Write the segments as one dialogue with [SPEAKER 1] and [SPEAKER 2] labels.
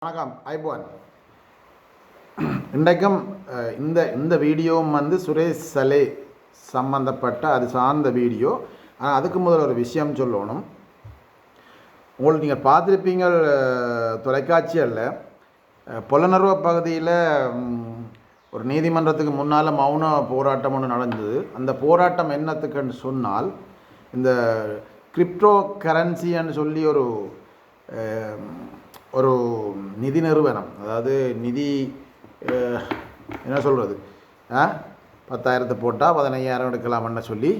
[SPEAKER 1] வணக்கம் ஐபோன். இன்றைக்கும் இந்த வீடியோவும் சுரேஷ் சலே சம்பந்தப்பட்ட அது சார்ந்த வீடியோ. ஆனால் அதுக்கு முதல் ஒரு விஷயம் சொல்லணும். உங்களுக்கு நீங்கள் பார்த்துருப்பீங்க தொலைக்காட்சியில் பொலனர்வ பகுதியில் ஒரு நீதிமன்றத்துக்கு முன்னால் மௌன போராட்டம் ஒன்று நடந்தது. அந்த போராட்டம் என்னத்துக்குன்னு சொன்னால், இந்த கிரிப்டோ கரன்சின்னு சொல்லி ஒரு நிதி நிறுவனம், அதாவது நிதி என்ன சொல்கிறது, 10,000 போட்டால் 15,000 எடுக்கலாம்னு சொல்லி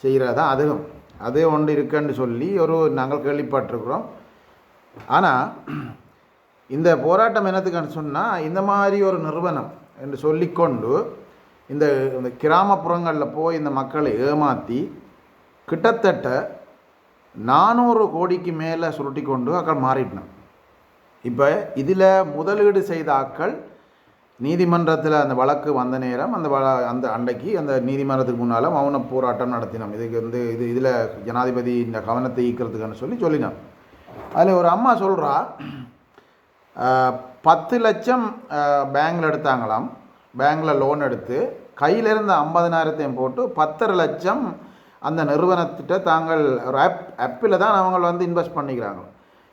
[SPEAKER 1] செய்கிறது தான் அது ஒன்று இருக்குன்னு சொல்லி நாங்கள் கேள்விப்பட்டிருக்கிறோம். ஆனால் இந்த போராட்டம் என்னத்துக்குன்னு சொன்னால், இந்த மாதிரி ஒரு நிறுவனம் என்று சொல்லிக்கொண்டு இந்த கிராமப்புறங்களில் போய் இந்த மக்களை ஏமாற்றி கிட்டத்தட்ட 400 கோடிக்கு மேலே சுருட்டி கொண்டு அக்கள் மாறிட்டோம். இப்போ இதில் முதலீடு செய்த ஆக்கள் நீதிமன்றத்தில் அந்த வழக்கு வந்த நேரம் அந்த அன்றைக்கு அந்த நீதிமன்றத்துக்கு முன்னால் மௌன போராட்டம் நடத்தினோம். இதுக்கு இதில் ஜனாதிபதி இந்த கவனத்தை ஈர்க்கிறதுக்குன்னு சொல்லினோம். அதில் ஒரு அம்மா சொல்கிறா, 10 லட்சம் பேங்கில் எடுத்தாங்களாம். பேங்கில் லோன் எடுத்து கையில் இருந்த 50,000 போட்டு 10.5 லட்சம் அந்த நிறுவனத்திட்ட தாங்கள் ஒரு ஆப்பில் தான் அவங்க இன்வெஸ்ட் பண்ணிக்கிறாங்க.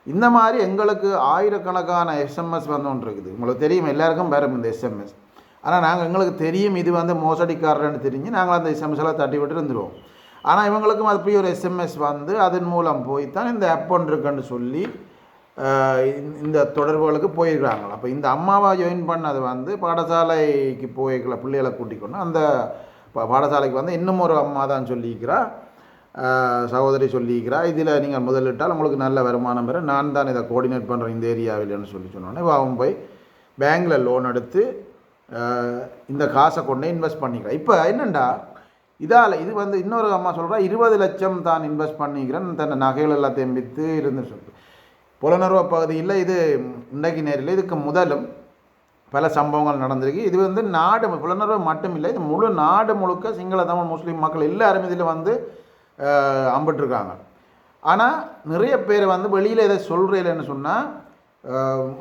[SPEAKER 1] இந்த மாதிரி எங்களுக்கு ஆயிரக்கணக்கான எஸ்எம்எஸ் ஒன்று இருக்குது. உங்களுக்கு தெரியும், எல்லாருக்கும் வரும் இந்த எஸ்எம்எஸ். ஆனால் எங்களுக்கு தெரியும் இது மோசடிக்காரன்னு தெரிஞ்சு நாங்கள் அந்த எஸ்எம்எஸ் எல்லாம் தட்டி விட்டு இருந்துருவோம். ஆனால் இவங்களுக்கும் அது போய் ஒரு எஸ்எம்எஸ் அதன் மூலம் போய் தான் இந்த ஆப் ஒன்று இருக்குன்னு சொல்லி இந்த தொடர்புகளுக்கு போயிருக்கிறாங்க. அப்போ இந்த அம்மாவை ஜாயின் பண்ணது பாடசாலைக்கு போய்க்கல பிள்ளைகளை கூட்டிக்கொண்டு அந்த பாடசாலைக்கு இன்னும் ஒரு அம்மா தான் சொல்லியிருக்கிறா, சகோதரி சொல்லியிருக்கிறா, இதில் நீங்கள் முதலிட்டால் உங்களுக்கு நல்ல வருமானம் பெற நான் தான் இதை கோஆர்டினேட் பண்ணுறேன் இந்த ஏரியாவில்னு சொன்னோன்னே அவன் போய் பேங்கில் லோன் எடுத்து இந்த காசை கொண்டு இன்வெஸ்ட் பண்ணிக்கிறேன். இப்போ என்னெண்டா இதால் இது இன்னொரு அம்மா சொல்கிறா, 20 லட்சம் தான் இன்வெஸ்ட் பண்ணிக்கிறேன், தன்னை நகைகள் எல்லாத்தையும் விற்று இருந்து சொல்லி புலனர்வ பகுதியில் இது இன்றைக்கு நேரில் இதுக்கு முதலும் பல சம்பவங்கள் நடந்திருக்கு. இது நாடு புலனர்வு மட்டும் இல்லை, இது முழு நாடு முழுக்க சிங்கள தமிழ் முஸ்லீம் மக்கள் எல்லாரும் இதில் அம்பிட்டுருக்காங்க. ஆனால் நிறைய பேர் வெளியில் இதை சொல்கிறேன்னு சொன்னால்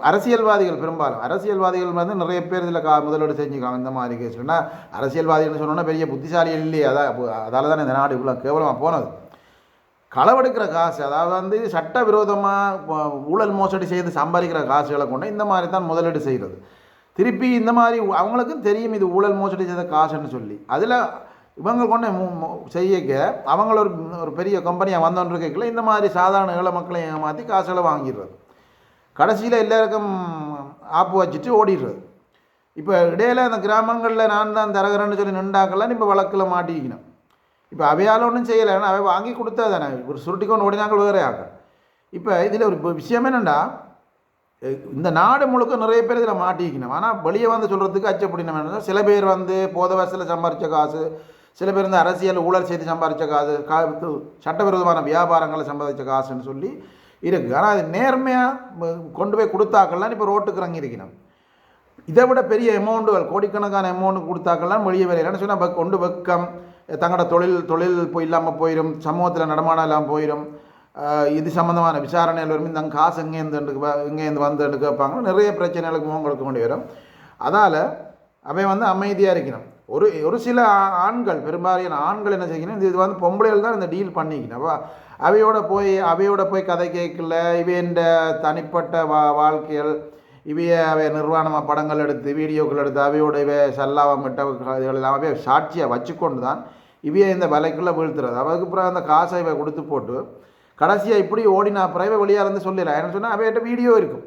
[SPEAKER 1] அரசியல்வாதிகள், பெரும்பாலும் அரசியல்வாதிகள் நிறைய பேர் இதில் முதலீடு செஞ்சுக்காங்க இந்த மாதிரி கேஸ்லன்னா. அரசியல்வாதிகள்னு சொன்னோன்னா பெரிய புத்திசாலிகள் இல்லையே, அதால் தானே இந்த நாடு இவ்வளோ கேவலமாக போனது. களவெடுக்கிற காசு, அதாவது சட்டவிரோதமாக ஊழல் மோசடி செய்து சம்பாதிக்கிற காசுகளை கொண்டு இந்த மாதிரி தான் முதலீடு செய்கிறது. திருப்பி இந்த மாதிரி அவங்களுக்கும் தெரியும் இது ஊழல் மோசடி செய்த காசுன்னு சொல்லி, அதில் இவங்க கொண்டு செய்யக்க அவங்கள ஒரு பெரிய கம்பெனியாக வந்தோன்றிருக்கல இந்த மாதிரி சாதாரண ஏழை மக்களை ஏமாற்றி காசுகளை வாங்கிடுறது. கடைசியில் எல்லாருக்கும் ஆப்பு வச்சுட்டு ஓடிடுறது. இப்போ இடையில அந்த கிராமங்களில் நான் தான் தரகிறேன்னு சொல்லி நின்றாக்கெல்லாம் இப்போ வழக்கில் மாட்டிக்கணும். இப்போ அவையால் ஒன்றும் செய்யலை, ஏன்னா அவை வாங்கி கொடுத்தா தானே ஒரு சுருட்டிக்கொண்டு ஓடினாங்க வேறே ஆக்க. இப்போ இதில் ஒரு விஷயம் என்னென்னா, இந்த நாடு முழுக்க நிறைய பேர் இதில் மாட்டிக்கணும். ஆனால் வெளியே சொல்கிறதுக்கு அச்சப்படின வேணும். சில பேர் போத வயசில் சம்பாதிச்ச காசு, சில பேர் அரசியல் ஊழல் செய்து சம்பாதிச்ச காசு, சட்டவிரோதமான வியாபாரங்களை சம்பாதிச்ச காசுன்னு சொல்லி இருக்குது. ஆனால் அது நேர்மையாக கொண்டு போய் கொடுத்தாக்கள்லாம் இப்போ ரோட்டுக்கு இறங்கி இருக்கணும். இதை விட பெரிய அமௌண்ட்டுகள், கோடிக்கணக்கான அமௌண்ட்டு கொடுத்தாக்கள்லாம் வெளியே வரையிலன்னு சொன்னால் கொண்டு வெக்கம், தங்களோட தொழில் போய் இல்லாமல் போயிடும், சமூகத்தில் நடமாடம் இல்லாமல் போயிடும். இது சம்மந்தமான விசாரணையில் வரும், இந்த காசு எங்கேருந்து வந்து கேட்பாங்க, நிறைய பிரச்சனைகளுக்கு முகங்களுக்கு கொண்டு வரும். அதால் அவை அமைதியாக இருக்கணும். ஒரு சில ஆண்கள், பெரும்பாலான ஆண்கள் என்ன செய்யணும், இது பொம்பளைகள் தான் இந்த டீல் பண்ணிக்கணும். அவையோட போய் கதை கேட்கல, இவையண்ட தனிப்பட்ட வாழ்க்கைகள், அவை நிர்வாணமாக படங்கள் எடுத்து வீடியோக்கள் எடுத்து அவையோட சல்லாவம் இதுகளெல்லாம் அவைய சாட்சியாக வச்சுக்கொண்டு தான் இந்த வலைக்குள்ளே வீழ்த்துறது. அதுக்கு அப்புறம் அந்த காசை கொடுத்து போட்டு கடைசியாக இப்படி ஓடினா பிறகு வெளியாக இருந்து சொல்லிடலாம். என்ன சொன்னால் அவையிட்ட வீடியோ இருக்கும்,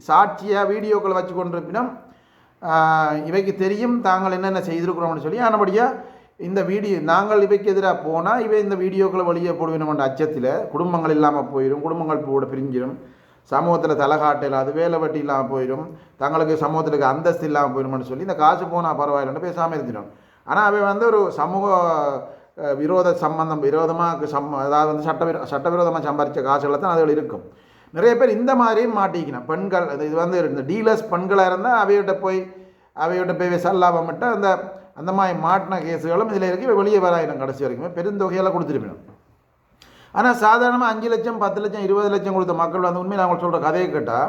[SPEAKER 1] சாட்சியாக வீடியோக்களை வச்சு கொண்டிருப்பினும் இவைக்கு தெரியும் தாங்கள் என்னென்ன செய்திருக்கிறோம்னு சொல்லி. ஆனபடியாக இந்த வீடியோ நாங்கள் இவைக்கு எதிராக போனால் இந்த வீடியோக்களை வெளியே போடுவேணுமென்ற அச்சத்தில் குடும்பங்கள் இல்லாமல் போயிடும், குடும்பங்கள் போட பிரிஞ்சிடும், சமூகத்தில் தலைகாட்டில் அது வேலை வெட்டி இல்லாமல் போயிடும், தங்களுக்கு சமூகத்துக்கு அந்தஸ்து இல்லாமல் போயிடும்னு சொல்லி இந்த காசு போனால் பரவாயில்லைன்னு பேசாமல் இருந்துடும். ஆனால் அவை ஒரு சமூக விரோதமாக அதாவது சட்டவிரோதமாக சம்பாதிச்ச காசுகளை தான் அதுகள் இருக்கும். நிறைய பேர் இந்த மாதிரியும் மாட்டிக்கணும். பெண்கள் இது இந்த டீலர்ஸ் பெண்களாக இருந்தால் அவையோட போய் சல்லாபம் மட்டும் அந்த மாதிரி மாட்டின கேஸுகளும் இதில் இருக்கு. வெளியே வராயிடும் கடைசி வரைக்குமே பெருந்தொகையெல்லாம் கொடுத்துருப்பிடும். ஆனால் சாதாரணமாக 5 லட்சம் 10 லட்சம் 20 லட்சம் கொடுத்த மக்கள் வந்து உண்மையில் அவங்க சொல்கிற கதையை கேட்டால்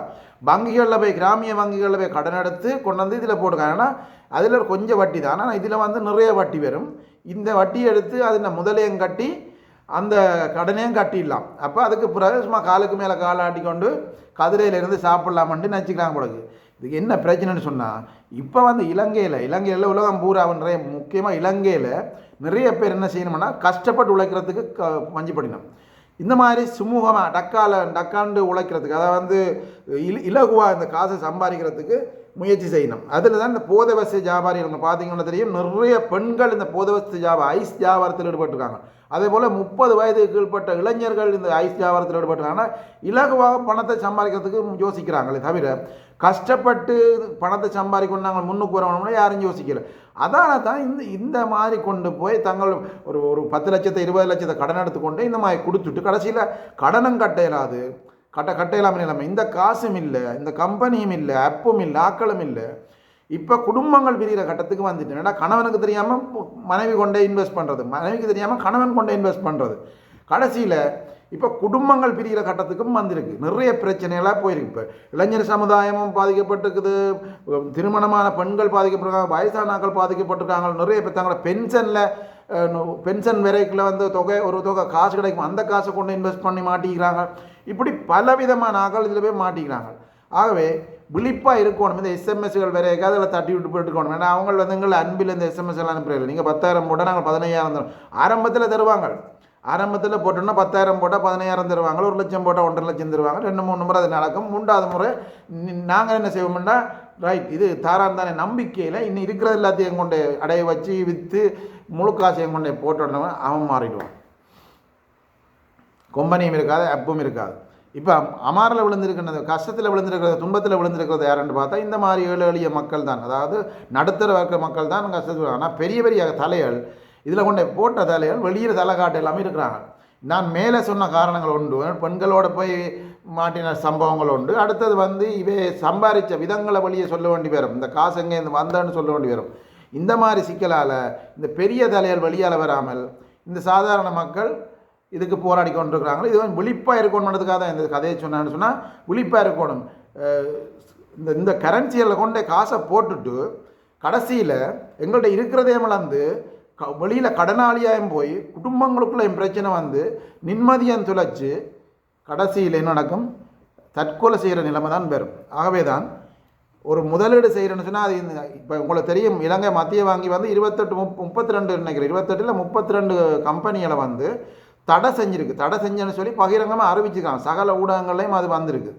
[SPEAKER 1] வங்கிகளில் போய் கிராமிய வங்கிகளில் போய் கடன் எடுத்து கொண்டு வந்து இதில் போட்டுருக்காங்க. ஏன்னா அதில் கொஞ்சம் வட்டி தான், ஆனால் இதில் வந்து நிறைய வட்டி வரும். இந்த வட்டியை எடுத்து அதில் முதலையும் கட்டி அந்த கடனையும் கட்டிடலாம். அப்போ அதுக்கு பிறகு சும்மா காலுக்கு மேலே காலை ஆட்டிக்கொண்டு கதிரையிலேருந்து சாப்பிட்லாமன்ட்டு நினச்சிக்கிறாங்க போலக்கு. இதுக்கு என்ன பிரச்சனைன்னு சொன்னால், இப்போ வந்து இலங்கையில் உலகம் பூரா நிறைய முக்கியமாக இலங்கையில் நிறைய பேர் என்ன செய்யணும்னா கஷ்டப்பட்டு உழைக்கிறதுக்கு வஞ்சிப்படினோம். இந்த மாதிரி சுமூகமாக டக்காண்டு உழைக்கிறதுக்கு, அதாவது வந்து இலகுவாக இந்த காசை சம்பாதிக்கிறதுக்கு முயற்சி செய்யணும். அதில் தான் இந்த போதவஸ்து வியாபாரிகள் பார்த்தீங்கன்னா தெரியும், நிறைய பெண்கள் இந்த போதவஸ்து ஐஸ் வியாபாரத்தில் ஈடுபட்டிருக்காங்க. அதே போல் 30 வயதுக்கு கீழ்பட்ட இளைஞர்கள் இந்த ஐஸ் வியாபாரத்தில் ஈடுபட்டிருக்காங்கன்னா இலகுவாக பணத்தை சம்பாதிக்கிறதுக்கு யோசிக்கிறாங்களே தவிர கஷ்டப்பட்டு பணத்தை சம்பாதிக்கணும் நாங்கள் முன்னுக்கு வரணும்னா யாரும் யோசிக்கல. அதனால தான் இந்த மாதிரி கொண்டு போய் தங்கள் ஒரு 10 லட்சத்தை 20 லட்சத்தை கடன் எடுத்துக்கொண்டு இந்த மாதிரி கொடுத்துட்டு கடைசியில் கடனும் கட்டையிலாது கட்டையிலாமல் இல்லாமல் இந்த காசும் இல்லை, இந்த கம்பெனியும் இல்லை, ஆப்பும் இல்லை, ஆக்களும் இல்லை. இப்போ குடும்பங்கள் பிரிகிற கட்டத்துக்கு வந்துட்டு, ஏன்னா கணவனுக்கு தெரியாமல் மனைவி கொண்டே இன்வெஸ்ட் பண்ணுறது, மனைவிக்கு தெரியாமல் கணவன் கொண்டே இன்வெஸ்ட் பண்ணுறது, கடைசியில் இப்போ குடும்பங்கள் பிரிகிற கட்டத்துக்கும் வந்திருக்கு. நிறைய பிரச்சனைகளாக போயிருக்கு. இப்போ இளைஞர் சமுதாயமும் பாதிக்கப்பட்டிருக்குது, திருமணமான பெண்கள் பாதிக்கப்பட்டிருக்காங்க, வயசானாக்கள் பாதிக்கப்பட்டிருக்காங்க. நிறைய பேர் தங்களோட பென்ஷன் வரைக்கில் வந்து ஒரு தொகை காசு கிடைக்கும், அந்த காசை கொண்டு இன்வெஸ்ட் பண்ணி மாட்டிக்கிறாங்க. இப்படி பலவிதமான ஆக்கள் இதில் போய் மாட்டிக்கிறாங்க. ஆகவே விழிப்பாக இருக்கணும். இந்த எஸ்எம்எஸ்கள் வேறு அதில் தட்டி விட்டு போட்டுக்கணும். ஏன்னா அவங்க வந்து எங்களை அன்பில் இந்த எஸ்எம்எஸ் எல்லாம் அனுப்புறதில்லை. நீங்கள் 10,000 போட்டால் நாங்கள் 15,000 தருவோம். ஆரம்பத்தில் தருவாங்க, ஆரம்பத்தில் போட்டோன்னா 10,000 போட்டால் 15,000 தருவாங்க, 1 லட்சம் போட்டால் 1.5 லட்சம் தருவாங்க. 2-3 முறை அது நடக்கும். 3வது முறை நாங்கள் என்ன செய்வோம்னா, ரைட் இது தாரான் தானே நம்பிக்கையில் இன்னும் இருக்கிற எல்லாத்தையும் கொண்டு அடைய வச்சு விற்று முழு காசையும் கொண்டு போட்டோன்னா அவன் மாறிடுவான். கொம்பனியும் இருக்காது, ஆப்பும் இருக்காது. இப்போ அமாரில் விழுந்திருக்கிறது, கஷ்டத்தில் விழுந்திருக்கிறது, துன்பத்தில் விழுந்திருக்கிறது யாருன்னு பார்த்தா இந்த மாதிரி எளிய மக்கள் தான். அதாவது நடுத்தர வர்க்க மக்கள் தான் கஷ்டத்தில். ஆனால் பெரிய பெரிய தலைகள் இதில் கொண்டு போட்ட தலைகள் வெளியில் தலை காட்டு எல்லாமே இருக்கிறாங்க. நான் மேலே சொன்ன காரணங்கள் உண்டு, பெண்களோட போய் மாட்டின சம்பவங்கள் உண்டு. அடுத்தது வந்து இவை சம்பாதிச்ச விதங்களை வழியை சொல்ல வேண்டி வரும், இந்த காசு எங்கே இந்த வந்தேன்னு சொல்ல வேண்டி வரும். இந்த மாதிரி சிக்கலால் இந்த பெரிய தலைகள் வெளியால் வராமல் இந்த சாதாரண மக்கள் இதுக்கு போராடி கொண்டிருக்கிறாங்க. இது வந்து விழிப்பாக இருக்கணுன்றதுக்காக தான் இந்த கதையை சொன்னான்னு சொன்னால், விழிப்பாக இருக்கணும். இந்த கரன்சியில் கொண்டே காசை போட்டுட்டு கடைசியில் எங்கள்கிட்ட இருக்கிறதே மலர்ந்து வெளியில் கடனாளியாகவும் போய் குடும்பங்களுக்குள்ள பிரச்சனை வந்து நிம்மதியாக துளைச்சி கடைசியில் என்ன நடக்கும், தற்கொலை செய்கிற நிலைமை தான் பெறும். ஆகவே தான் ஒரு முதலீடு செய்கிறேன்னு சொன்னால் அது இப்போ உங்களுக்கு தெரியும், இலங்கை மத்திய வங்கி வந்து 32 நினைக்கிறேன் 28 32 கம்பெனிகளை வந்து தடை செஞ்சுருக்கு. தடை செஞ்சேன்னு சொல்லி பகிரங்கமாக அறிவிச்சிருக்காங்க, சகல ஊடகங்கள்லையும் அது வந்திருக்கு.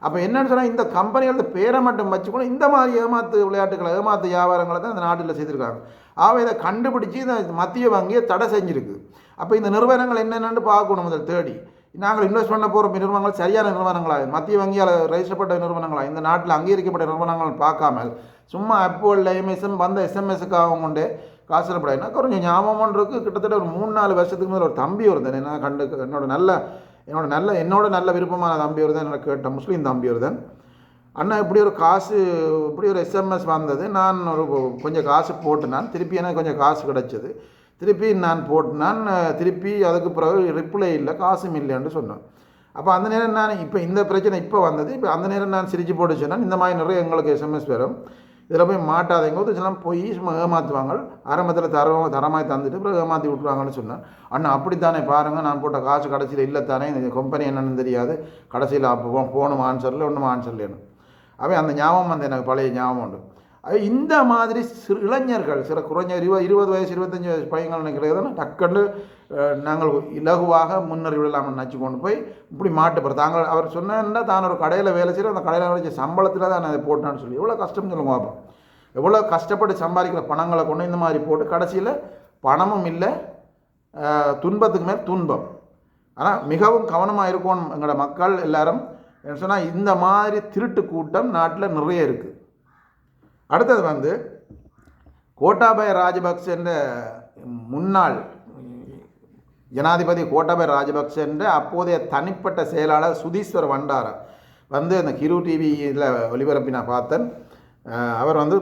[SPEAKER 1] அப்போ என்னென்னு சொன்னால் இந்த கம்பெனிகளோட பேரை மட்டும் வச்சுக்கணும், இந்த மாதிரி ஏமாத்து விளையாட்டுகளை ஏமாத்து வியாபாரங்களை தான் இந்த நாட்டில் செய்திருக்காங்க. ஆகவே இதை கண்டுபிடிச்சி இந்த மத்திய வங்கியை தடை செஞ்சுருக்கு. அப்போ இந்த நிறுவனங்கள் என்னென்னு பார்க்கணும், முதல் தேடி நாங்கள் இன்வெஸ்ட் பண்ண போகிற நிறுவனங்கள் சரியான நிறுவனங்களா, மத்திய வங்கியால் ரெஜிஸ்டர்பட்ட நிறுவனங்களா, இந்த நாட்டில் அங்கீகரிக்கப்பட்ட நிறுவனங்கள் பார்க்காமல் சும்மா அப்போல்ல எம்எஸ்எம் வந்த எஸ்எம்எஸ்ஸுக்காக கொண்டு காசில் படாதுன்னா கொஞ்சம் ஞாபகம் இருக்குது. கிட்டத்தட்ட ஒரு 3-4 வருஷத்துக்கு மேலே ஒரு தம்பி வருதன் என்ன என்னோட நல்ல விருப்பமான தம்பி வருதன் எனக்கு கேட்ட முஸ்லீம் தம்பி வருதன். அண்ணா இப்படி ஒரு காசு இப்படி ஒரு எஸ்எம்எஸ் வந்தது, நான் கொஞ்சம் காசு போட்டுனான், திருப்பி எனக்கு கொஞ்சம் காசு கிடச்சிது, திருப்பி நான் போட்டுனான், திருப்பி அதுக்கு பிறகு ரிப்ளை இல்லை, காசும் இல்லைன்னு சொன்னேன். அப்போ அந்த நேரம் நான் இப்போ இந்த பிரச்சனை இப்போ வந்தது, இப்போ அந்த நேரம் நான் சிரிச்சு போட்டு சொன்னேன், இந்த மாதிரி நிறைய எங்களுக்கு எஸ்எம்எஸ் வரும், இதில் போய் மாட்டாதேங்க, இதெல்லாம் போய் சும்மா ஏமாற்றுவாங்க, ஆரம்பத்தில் தரமாய் தந்துட்டு அப்புறம் ஏமாற்றி விட்ருவாங்கன்னு சொன்னேன். அண்ணா அப்படித்தானே பாருங்கள், நான் போட்ட காசு கடைசியில் இல்லைத்தானே, இந்த கம்பெனி என்னென்னு தெரியாது, கடைசியில் அப்போ போகணும் ஆன்சரில் ஒன்றும் ஆன்சர் இல்லைன்னு. அவை அந்த ஞாபகம் வந்து எனக்கு பழைய ஞாபகம் உண்டு. இந்த மாதிரி இளைஞர்கள் குறைஞ்ச 20 வயசு 25 வயசு பையங்கள் நினைக்கிறது டக்குன்னு நாங்கள் இலகுவாக முன்னறிவிடலாம்னு நினச்சி கொண்டு போய் இப்படி மாட்டுப்படுறது. தாங்கள் அவர் சொன்னா தான் ஒரு கடையில் வேலை செய்கிற அந்த கடையில் வச்சு சம்பளத்தில் தான் நான் அதை போட்டேன்னு சொல்லி எவ்வளோ கஷ்டம்னு சொல்லுங்க பார்ப்போம். எவ்வளோ கஷ்டப்பட்டு சம்பாதிக்கிற பணங்களை கொண்டு இந்த மாதிரி போட்டு கடைசியில் பணமும் இல்லை, துன்பத்துக்கு மேல் துன்பம். ஆனால் மிகவும் கவனமாக இருக்கணும் எங்களோட மக்கள் எல்லாரும். என்ன சொன்னால் இந்த மாதிரி திருட்டு கூட்டம் நாட்டில் நிறைய இருக்குது. அடுத்தது வந்து கோட்டாபய ராஜபக்ச என்ற முன்னாள் ஜனாதிபதி கோட்டாபய ராஜபக்ச என்ற அப்போதைய தனிப்பட்ட செயலாளர் சுதீஸ்வர வண்டாரா வந்து அந்த கிரு டிவியில் ஒளிபரப்பி நான் பார்த்தேன். அவர் வந்து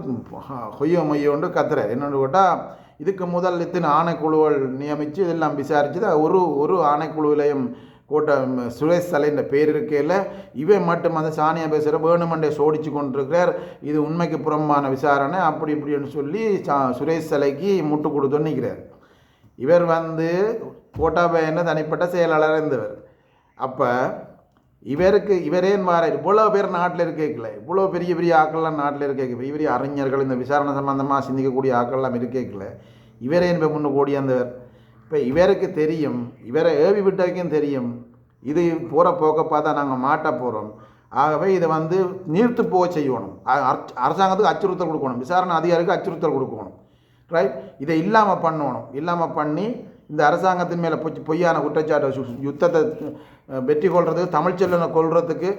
[SPEAKER 1] கொய்யோ மொய்யோண்டு கத்துறார். என்னென்னு கேட்டால் இதுக்கு முதல் இத்தனை ஆணைக்குழுக்கள் நியமித்து இதெல்லாம் விசாரித்து ஒரு ஆணைக்குழுவிலையும் கோட்டை சுரேஷ் தலைன்ற பேர் இருக்கையில் இவன் மட்டும் அந்த சானியா பேசுகிற வேணுமண்டே சோடிச்சு கொண்டிருக்கிறார், இது உண்மைக்கு புறம்பான விசாரணை அப்படி இப்படின்னு சொல்லி சுரேஷ் தலைக்கு முட்டு கொடுத்து நிற்கிறார். இவர் வந்து கோட்டாபயன்னு தனிப்பட்ட செயலாளர் இருந்தவர். அப்போ இவரேன் வார இவ்வளோ பேர் நாட்டில் இருக்கல, இவ்வளோ பெரிய பெரிய ஆக்கள்லாம் நாட்டில் இருக்க, பெரிய பெரிய அறிஞர்கள் இந்த விசாரணை சம்பந்தமாக சிந்திக்கக்கூடிய ஆக்கள்லாம் இருக்கல, இவரேன் இப்போ முன்னு கூடியந்தவர். இப்போ இவருக்கு தெரியும், இவரை ஏவி விட்டவருக்கும் தெரியும், இது போகிற போக்க பார்த்தா நாங்கள் மாட்ட போகிறோம், ஆகவே இதை வந்து நீர்த்து போக செய்யணும், அரசாங்கத்துக்கு அச்சுறுத்தல் கொடுக்கணும், விசாரணை அதிகாரிக்கு அச்சுறுத்தல் கொடுக்கணும், ரைட். இதை இல்லாமல் பண்ணணும், இல்லாமல் பண்ணி இந்த அரசாங்கத்தின் மேலே பொய்யான குற்றச்சாட்டு யுத்தத்தை வெற்றி கொள்றதுக்கு தமிழ்ச்செல்வனை கொள்றதுக்கு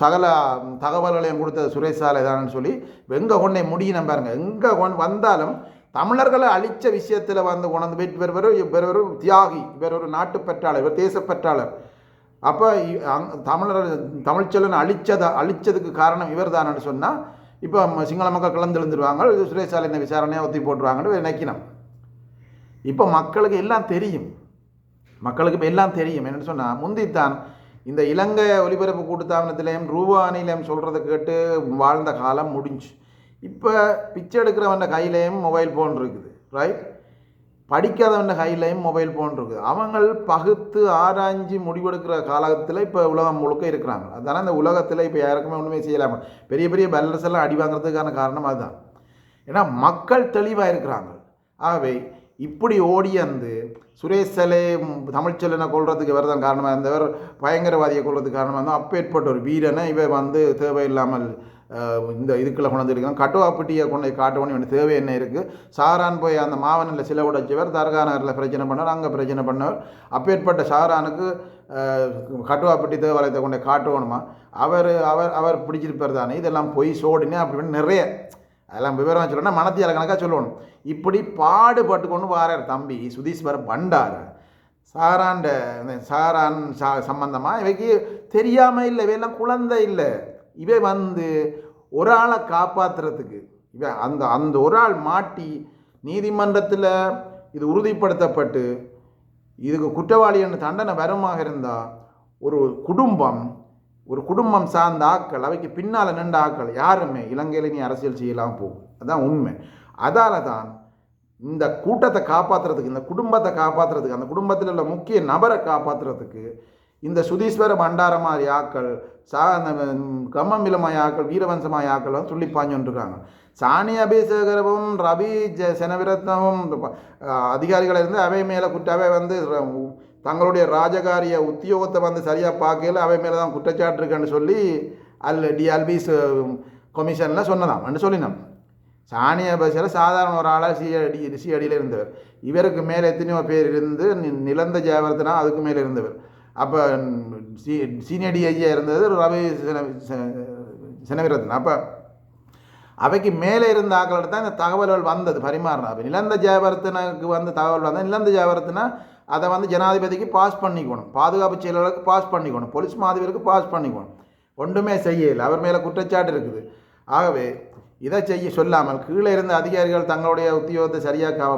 [SPEAKER 1] சகல தகவல்களையும் கொடுத்த சுரேஷ் சாலை தானு சொல்லி எங்கே கொண்டே முடியும் பாருங்க. எங்கே வந்தாலும் தமிழர்களை அழித்த விஷயத்தில் வந்து கொண்டு இவர் ஒரு தியாகி, இவர் ஒரு நாட்டுப்பற்றாளர், இவர் தேசப்பற்றாளர். அப்போ தமிழ்ச்செல்வனை அழித்ததுக்கு காரணம் இவர் தானு சொன்னால் இப்போ சிங்கள மக்கள் கலந்துருந்துருவாங்க, சுரேஷ் சாலை இந்த விசாரணையை ஒத்தி போட்டுருவாங்கன்னு நினைக்கணும். இப்போ மக்களுக்கு எல்லாம் தெரியும், மக்களுக்கு இப்போ எல்லாம் தெரியும். என்னென்னு சொன்னால் முந்தித்தான் இந்த இலங்கை ஒலிபரப்பு கூட்டுத்தாபனத்திலையும் ரூபானிலையும் சொல்கிறத கேட்டு வாழ்ந்த காலம் முடிஞ்சு. இப்போ பிச்சை எடுக்கிறவன் கையிலையும் மொபைல் ஃபோன் இருக்குது, ரைட். படிக்காதவன் கையிலையும் மொபைல் ஃபோன் இருக்குது. அவங்க பகுத்து ஆராய்ஞ்சு முடிவெடுக்கிற காலத்தில் இப்போ உலகம் முழுக்க இருக்கிறாங்க. அதனால் இந்த உலகத்தில் இப்போ யாருக்குமே ஒன்றுமே செய்யலாமல் பெரிய பெரிய பேலன்ஸ் எல்லாம் அடி வாங்கிறதுக்கான காரணம் அதுதான். ஏன்னா மக்கள் தெளிவாக இருக்கிறாங்க. ஆகவே இப்படி ஓடி அந்த சுரேஷ் சலே தமிழ்ச்செல்வனை கொள்றதுக்கு இவர் தான் காரணமாக இருந்தவர், பயங்கரவாதியை கொள்றதுக்கு காரணமாக இருந்தோம். அப்பேற்பட்ட ஒரு வீரனை இவர் வந்து தேவையில்லாமல் இந்த இதுக்குள்ளே கொண்டு இருக்காங்க. கட்டுவாப்பட்டியை கொண்டு காட்டணும், இவன் தேவை என்ன இருக்குது. சாரான் போய் அந்த மாவனில் சில உடைச்சவர், தர்கா நகரில் பிரச்சனை பண்ணவர், அங்கே பிரச்சனை பண்ணவர். அப்பேற்பட்ட சாரானுக்கு கட்டுவாப்பட்டி தேவாலயத்தை கொண்டு காட்டணுமா, அவர் அவர் அவர் பிடிச்சிருப்பார் தானே. இதெல்லாம் பொய் சோடினே அப்படின்னு நிறைய அதெல்லாம் விவரம் சொல்லணும்னா மனத்தியால கணக்காக சொல்லணும். இப்படி பாடுபட்டு கொண்டு வாரார் தம்பி சுதீஸ்வர பண்டார. சாரான் சம்பந்தமாக இவைக்கு தெரியாமல் இல்லை, இவையெல்லாம் குழந்தை இல்லை. இவை வந்து ஒரு ஆளை காப்பாற்றுறதுக்கு இவன் அந்த ஒரு ஆள் மாட்டி நீதிமன்றத்தில் இது உறுதிப்படுத்தப்பட்டு இதுக்கு குற்றவாளி என்று தண்டனை வருமாக இருந்தால் ஒரு குடும்பம் சார்ந்த ஆக்கள், அவைக்கு பின்னால் நின்ற ஆக்கள் யாருமே இலங்கையில் நீ அரசியல் செய்யலாம் போகும். அதுதான் உண்மை. அதால் தான் இந்த கூட்டத்தை காப்பாற்றுறதுக்கு, இந்த குடும்பத்தை காப்பாற்றுறதுக்கு, அந்த குடும்பத்தில் உள்ள முக்கிய நபரை காப்பாற்றுறதுக்கு இந்த சுதீஸ்வர பண்டார மாதிரி ஆக்கள், கம்மமிலமாய் ஆக்கள், வீரவம்சமாய் ஆக்கள் வந்து துள்ளி பாஞ்சுருக்காங்க. சாணி அபிஷேகரவும் ரவி செனவிரத்னமும் அதிகாரிகளை இருந்து அவை மேலே குற்றவை வந்து தங்களுடைய ராஜகாரிய உத்தியோகத்தை வந்து சரியாக பார்க்கல, அவை மேலே தான் குற்றச்சாட்டு இருக்குன்னு சொல்லி டிஎல்பிஸ் கமிஷனில் சொன்னதாம் சொல்லினோம். சாணியா பேசுகிற சாதாரண ஒரு ஆளாக சிஐடியில் இருந்தவர். இவருக்கு மேலே எத்தனையோ பேர் இருந்து நிலந்த ஜெயவர்த்தனா அதுக்கு மேலே இருந்தவர். அப்போ சீனியர் டிஐஜியா இருந்தது ரவி செனவிரத்னா. அப்போ அவைக்கு மேலே இருந்த ஆக்களிட்ட தான் இந்த தகவல்கள் வந்தது பரிமாறினா. அப்போ நிலந்த ஜெயவர்த்தனுக்கு வந்து தகவல் வந்தால் நிலந்த ஜெயவர்த்தனா அதை வந்து ஜனாதிபதிக்கு பாஸ் பண்ணிக்கணும், பாதுகாப்பு செயலாளருக்கு பாஸ் பண்ணிக்கணும், போலீஸ் மாதிபருக்கு பாஸ் பண்ணிக்கணும். ஒன்றுமே செய்யலை, அவர் மேலே குற்றச்சாட்டு இருக்குது. ஆகவே இதை செய்ய சொல்லாமல் கீழே இருந்த அதிகாரிகள் தங்களுடைய உத்தியோகத்தை சரியாக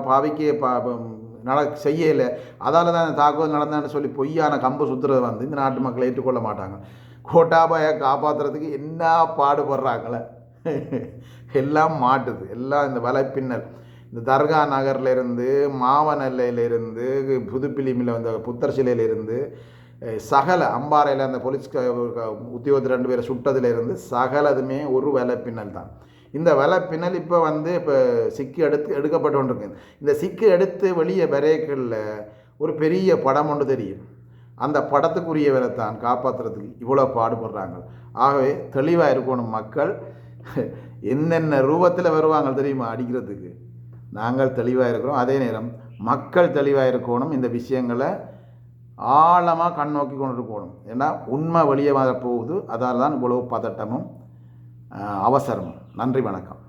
[SPEAKER 1] செய்யலை, அதால் தான் இந்த தாக்குதல் நடந்தான்னு சொல்லி பொய்யான கம்பு சுற்றுறது வந்து இந்த நாட்டு மக்களை ஏற்றுக்கொள்ள மாட்டாங்க. கோட்டாபாயை காப்பாற்றுறதுக்கு என்ன பாடுபடுறாங்களே, எல்லாம் மாட்டுது. எல்லாம் இந்த வலைப்பின்னல், இந்த தர்கா நகர்லேருந்து மாவனல்லையிலேருந்து புதுப்பிலிமில் வந்த புத்தர் சிலையிலேருந்து சகல அம்பாறையில் அந்த போலீஸ் உத்தியோகத்தில் 2 பேரை சுட்டதுலேருந்து சகலதுமே ஒரு வலைப்பின்னல் தான். இந்த வலைப்பின்னல் இப்போ வந்து இப்போ சிக்கி எடுக்கப்பட்டு கொண்டிருக்கு. இந்த சிக்கி எடுத்து வெளியே வரைகளில் ஒரு பெரிய படம் ஒன்று தெரியும். அந்த படத்துக்குரியவரை தான் காப்பாற்றுறதுக்கு இவ்வளோ பாடுபடுறாங்க. ஆகவே தெளிவாக இருக்கணும் மக்கள். என்னென்ன ரூபத்தில் வருவாங்க தெரியுமா அடிக்கிறதுக்கு. நாங்கள் தெளிவாக இருக்கிறோம். அதே நேரம் மக்கள் தெளிவாக இருக்கணும். இந்த விஷயங்களை ஆழமாக கண்ணோக்கி கொண்டு இருக்கணும். ஏன்னா உண்மை வெளியே வர போகுது. அதால் தான் இவ்வளவு பதட்டமும் அவசரமும். நன்றி, வணக்கம்.